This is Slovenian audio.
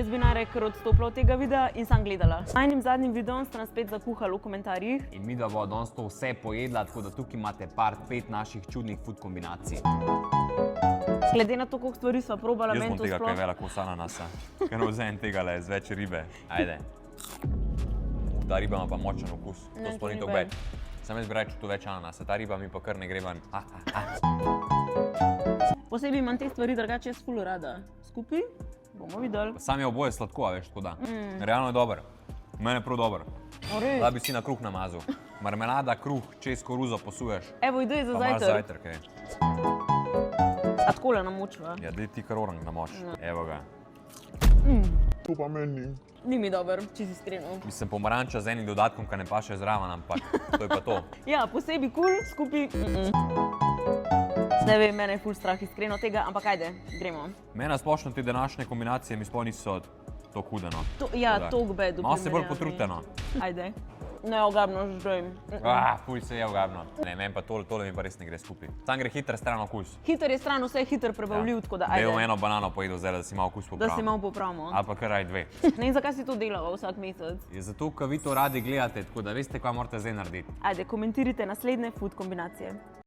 Jaz bi najraje kar odstopila od tega videa in sam gledala. S najnim zadnjim videom ste nas spet zakuhali v komentarjih. In mi da bo danes to vse pojedla, tako da tukaj imate part 5 naših čudnih food kombinacij. Glede na to, koliko stvari sva probala, Jaz meni bom to tega kaj sploh... vela kos ananasa. Ker ne vzem tega le z več ribe. Ajde. Ta riba ima pa močen okus. To Ne, sploh ni to to ni bed. Sam jaz bi rekel tu več ananasa. Ta riba mi pa kar ne gre ven. Posebej imam te stvari drugače jaz ful rada. Skupaj bomo videli. Sam je oboje sladko, a veš, tako da. Realno je dober. Mene je prav dober. Res? Da bi si na kruh namazal. Marmelada, kruh, čez koruzo posuješ. Evo, idej za Pa imaš zajtrk. zajtrk, ej. A takole namočiva. Ja, daj ti kar orang namoč. Evo ga. To pa meni. Ni mi dober, čisto iskreno. Mislim, pomaranča z enim dodatkom, ki ne paše zraven, ampak to je pa to. Ja, posebej kul, skupaj... Ne vem, mene je ful strah iskreno tega, ampak ajde, gremo. Mene splošno te današnje kombinacije mi sploh niso to hude, no. Ja, tok bedu. Malo se bolj potruteno. Ajde. Ne, ogabno žrem. Fuj, se je ugabno. Ne, meni pa tole mi pa res ne gre skupaj. Tam gre hiter stran okus. Hiter je stran, vse je hiter prebavljiv, tako da Daj ajde. eno banano pojedel zdaj, da si malo okus Da popravim. si malo popravimo. Ali pa kar raj dve. Ne vem, zakaj si to delava vsak mesec. Je zato, ker vi to radi gledate, tako da veste, kaj morate zdaj narediti. Ajde, komentirajte naslednje food kombinacije.